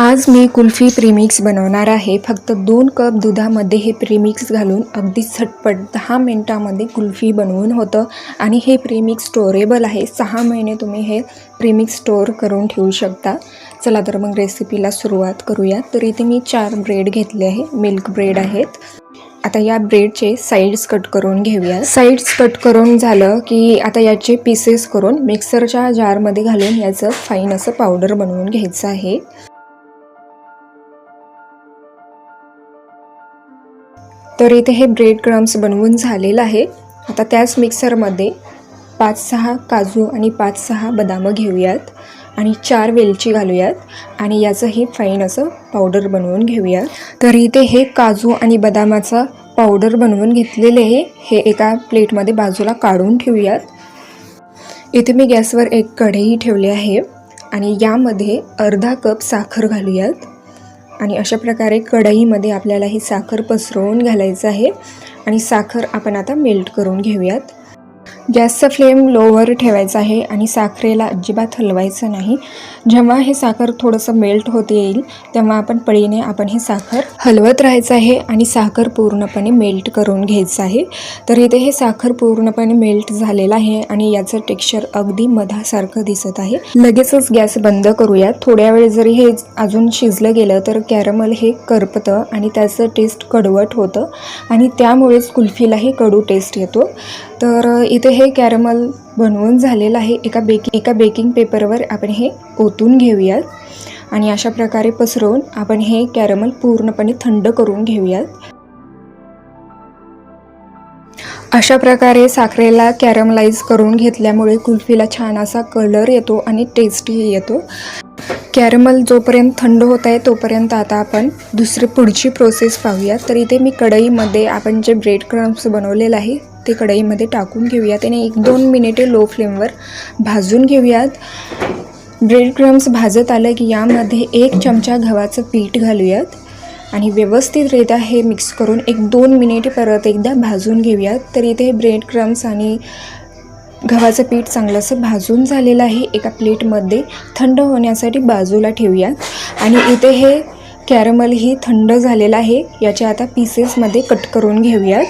आज मी कुल्फी प्रीमिक्स बनवणार आहे। फक्त 2 कप दुधामध्ये हे प्रीमिक्स घालून अगदी झटपट 10 मिनिटांमध्ये कुल्फी बनवून होतं आणि हे प्रीमिक्स स्टोरेबल आहे। 6 महिने तुम्ही हे प्रीमिक्स स्टोर करून ठेवू शकता। चला तर मग रेसिपीला सुरुवात करूया। तर इथे मी 4 ब्रेड घेतले आहे, मिल्क ब्रेड आहेत। आता या ब्रेडचे साइड्स कट करून घेऊया। साइड्स कट करून झालं की आता याचे पीसेस करून मिक्सरच्या जारमध्ये घालून याचं फाईन असं पावडर बनवून घ्यायचं आहे। तर इथे हे ब्रेड क्रम्स बनवून झालेलं आहे। आता त्याच मिक्सरमध्ये 5-6 काजू आणि 5-6 बदाम घेऊयात आणि 4 वेलची घालूयात आणि याचं हे फाईन असं पावडर बनवून घेऊया। तर इथे हे काजू आणि बदामाचा पावडर बनवून घेतलेले आहे। हे एका प्लेटमध्ये बाजूला काढून ठेवूयात। इथे मी गॅसवर एक कढई ठेवली आहे आणि यामध्ये अर्धा कप साखर घालूयात आणि अशा प्रकारे कढईमध्ये आपल्याला ही साखर पसरवून घालायचं आहे आणि साखर आपण आता मेल्ट करून घेऊयात। गॅसचा फ्लेम लोवर ठेवायचा आहे आणि साखरेला अजिबात हलवायचं नाही। जेव्हा हे साखर थोडंसं मेल्ट होत येईल तेव्हा आपण पळीने हे साखर हलवत राहायचं आहे आणि साखर पूर्णपणे मेल्ट करून घ्यायचं आहे। तर इथे हे साखर पूर्णपणे मेल्ट झालेलं आहे आणि याचं टेक्स्चर अगदी मधासारखं दिसत आहे। लगेचच गॅस बंद करूया। थोड्या वेळ जरी हे अजून शिजलं गेलं तर कॅरमल हे करपतं आणि त्याचं टेस्ट कडवट होतं आणि त्यामुळेच कुल्फीलाही कडू टेस्ट येतो। तर इथे हे कॅरमल बनवून झालेलं आहे। एका बेकिंग पेपरवर आपण हे ओतून घेऊयात आणि अशा प्रकारे पसरवून आपण हे कॅरमल पूर्णपणे थंड करून घेऊयात। अशा प्रकारे साखरेला कॅरमलाइज करून घेतल्यामुळे कुल्फीला छान असा कलर येतो आणि टेस्टही येतो। कॅरमल जोपर्यंत थंड होत आहे तोपर्यंत आता आपण पुढची प्रोसेस पाहूया। तर इथे मी कढईमध्ये आपण जे ब्रेड क्रम्स बनवलेलं आहे ते कढईमध्ये टाकून घेऊयात आणि 1-2 मिनिटे लो फ्लेमवर भाजून घेऊयात। ब्रेड क्रम्स भाजत आलं की यामध्ये 1 चमचा गव्हाचं पीठ घालूयात आणि व्यवस्थितरित्या हे मिक्स करून 1-2 मिनिटे परत एकदा भाजून घेऊयात। तर इथे ब्रेड क्रम्स आणि गव्हाचं पीठ चांगलं असं भाजून झालेलं आहे। एका प्लेटमध्ये थंड होण्यासाठी बाजूला ठेवूयात आणि इथे हे कॅरमल ही थंड झालेलं आहे। याचे आता पीसेसमध्ये कट करून घेऊयात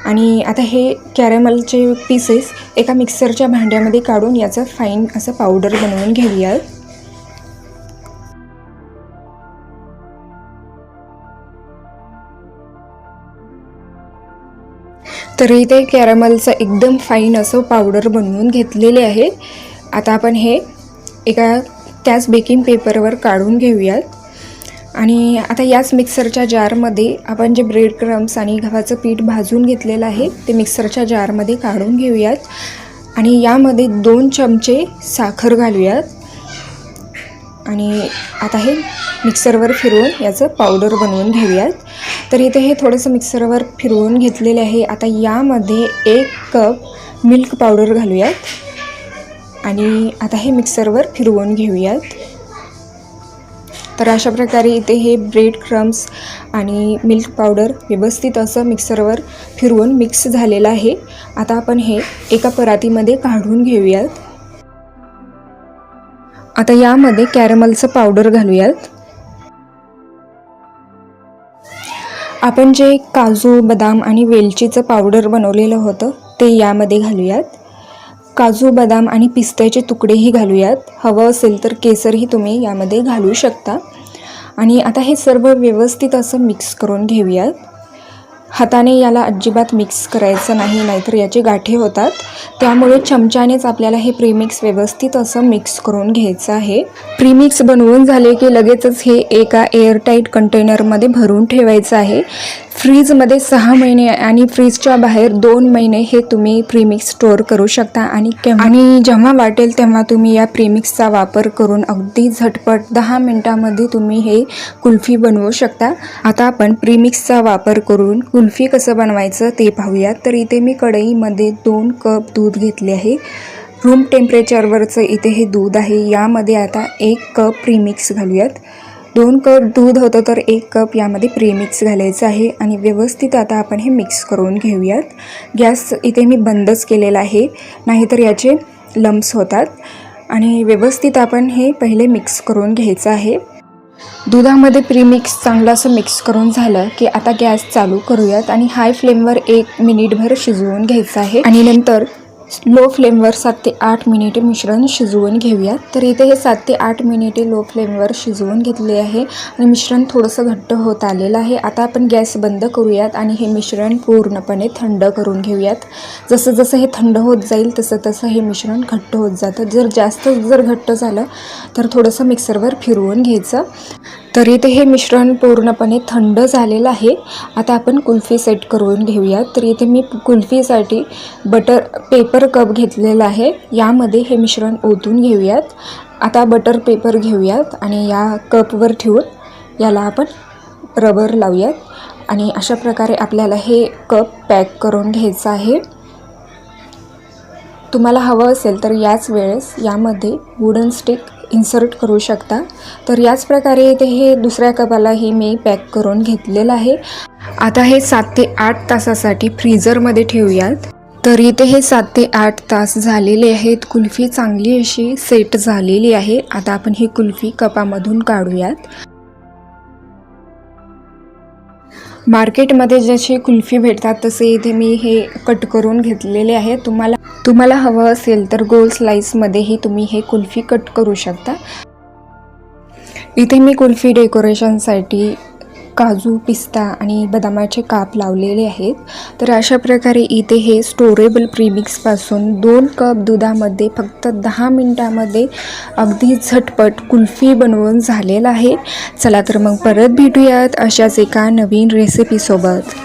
आणि आता हे कॅरमलचे पीसेस एका मिक्सरच्या भांड्यामध्ये काढून याचं फाईन असं पावडर बनवून घेऊयात। तर इथे कॅरमलचं एकदम फाईन असं पावडर बनवून घेतलेले आहे। आता आपण हे एका त्याच बेकिंग पेपरवर काढून घेऊयात आणि आता याच मिक्सरच्या जारमध्ये आपण जे ब्रेड क्रम्स आणि गव्हाचं पीठ भाजून घेतलेलं आहे ते मिक्सरच्या जारमध्ये काढून घेऊयात आणि यामध्ये 2 चमचे साखर घालूयात आणि आता हे मिक्सरवर फिरवून याचं पावडर बनवून घेऊयात। तर इथे हे थोडंसं मिक्सरवर फिरवून घेतलेले आहे। आता यामध्ये 1 कप मिल्क पावडर घालूयात आणि आता हे मिक्सरवर फिरवून घेऊयात। तर अशा प्रकारे इथे हे ब्रेड क्रम्स आणि मिल्क पावडर व्यवस्थित असं मिक्सरवर फिरवून मिक्स झालेलं आहे। आता आपण हे एका परातीमध्ये काढून घेऊयात। आता यामध्ये कॅरमलचं पावडर घालूयात। आपण जे काजू बदाम आणि वेलचीचं पावडर बनवलेलं होतं ते यामध्ये घालूयात। काजू बदाम आणि पिस्त्याचे तुकडेही घालूयात। हवं असेल तर केसरही तुम्ही यामध्ये घालू शकता आणि आता हे सर्व व्यवस्थित असं मिक्स करून घेऊयात। हाताने याला अजिबात मिक्स करायचं नाही, नाहीतर याचे गाठी होतात। त्यामुळे चमच्यानेच आपल्याला हे प्रीमिक्स व्यवस्थित असं मिक्स करून घ्यायचं आहे। प्रीमिक्स बनवून झाले की लगेचच हे एका एअरटाईट कंटेनरमध्ये भरून ठेवायचं आहे। फ्रीजमध्ये 6 महिने आणि फ्रीजच्या बाहेर 2 महिने हे तुम्ही प्रीमिक्स स्टोअर करू शकता आणि जेव्हा वाटेल तेव्हा तुम्ही या प्रीमिक्सचा वापर करून अगदी झटपट 10 मिनिटांमध्ये तुम्ही हे कुल्फी बनवू शकता। आता आपण प्रीमिक्सचा वापर करून कुल्फी कसं बनवायचं ते पाहूया। तर इथे मी कढईमध्ये 2 कप दूध घेतले आहे। रूम टेम्परेचरवरचं इथे हे दूध आहे। यामध्ये आता 1 कप प्रीमिक्स घालूयात। 2 कप दूध होतं तर 1 कप यामध्ये प्रीमिक्स घालायचं आहे आणि व्यवस्थित आता आपण हे मिक्स करून घेऊयात। गॅस इथे मी बंदच केलेला आहे, नाहीतर याचे लम्प्स होतात आणि व्यवस्थित आपण हे पहिले मिक्स करून घ्यायचं आहे। दुधामध्ये प्रीमिक्स चांगलं असं मिक्स करून झालं की आता गॅस चालू करूयात आणि हाय फ्लेमवर 1 मिनिटभर शिजवून घ्यायचं आहे आणि नंतर लो फ्लेमवर 7 ते 8 मिनिटे मिश्रण शिजवून घेऊयात. तर इथे हे 7 ते 8 मिनिटे लो फ्लेमवर शिजवून घेतले आहे आणि मिश्रण थोडंसं घट्ट होत आलेलं आहे. आता आपण गॅस बंद करूयात आणि हे मिश्रण पूर्णपणे थंड करून घेऊयात. जसं जसं हे थंड होत जाईल तसं तसं हे मिश्रण घट्ट होत जातं. जर घट्ट झालं तर थोडंसं मिक्सरवर फिरवून घ्यायचं. तर इथे हे मिश्रण पूर्णपणे थंड झालेलं आहे. आता आपण कुल्फी सेट करून घेऊयात. तर इथे मी कुल्फीसाठी बटर पेपर कप घेतलेला आहे. यामध्ये हे मिश्रण ओतून घेऊयात. आता बटर पेपर घेऊयात आणि या कपवर ठेवून याला आपण रबर लावूयात आणि अशा प्रकारे आपल्याला हे कप पॅक करून घ्यायचं आहे. तुम्हाला हवं असेल तर याच वेळेस यामध्ये वुडन स्टिक इन्सर्ट करू शकता. तर याच प्रकारे इथे हे दुसऱ्या कपालाही मी पॅक करून घेतलेलं आहे. आता हे 7 ते 8 तासासाठी फ्रीझरमध्ये ठेवूयात. तर इथे हे 7 ते 8 तास झालेले आहेत. कुल्फी चांगली अशी सेट झालेली आहे. आता आपण ही कुल्फी कपामधून काढूयात. मार्केटमध्ये जशी कुल्फी भेटतात तसे इथे मी हे कट करून घेतलेले आहे. तुम्हाला हवं असेल तर गोल स्लाइसमध्येही तुम्ही हे कुल्फी कट करू शकता. इथे मी कुल्फी डेकोरेशनसाठी काजू, पिस्ता आणि बदामाचे काप लावलेले आहेत. तर अशा प्रकारे इथे हे स्टोरेबल प्रीमिक्सपासून 2 कप दुधामध्ये फक्त 10 मिनिटामध्ये अगदी झटपट कुल्फी बनवून झालेलं आहे. चला तर मग परत भेटूयात अशाच एका नवीन रेसिपीसोबत.